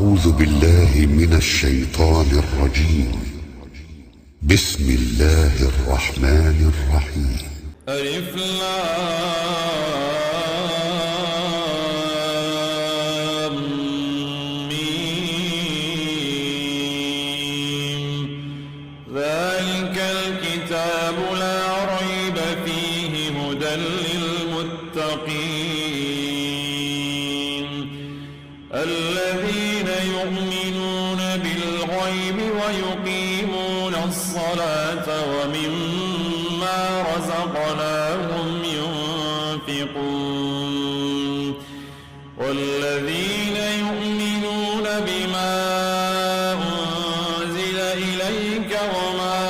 أعوذ بالله من الشيطان الرجيم. بسم الله الرحمن الرحيم. ألف لام ميم. ذلك الكتاب لا ريب فيه هدى للمتقين الذين يؤمنون بالغيب ويقيمون الصلاة ومما رزقناهم ينفقون والذين يؤمنون بما أنزل إليك وما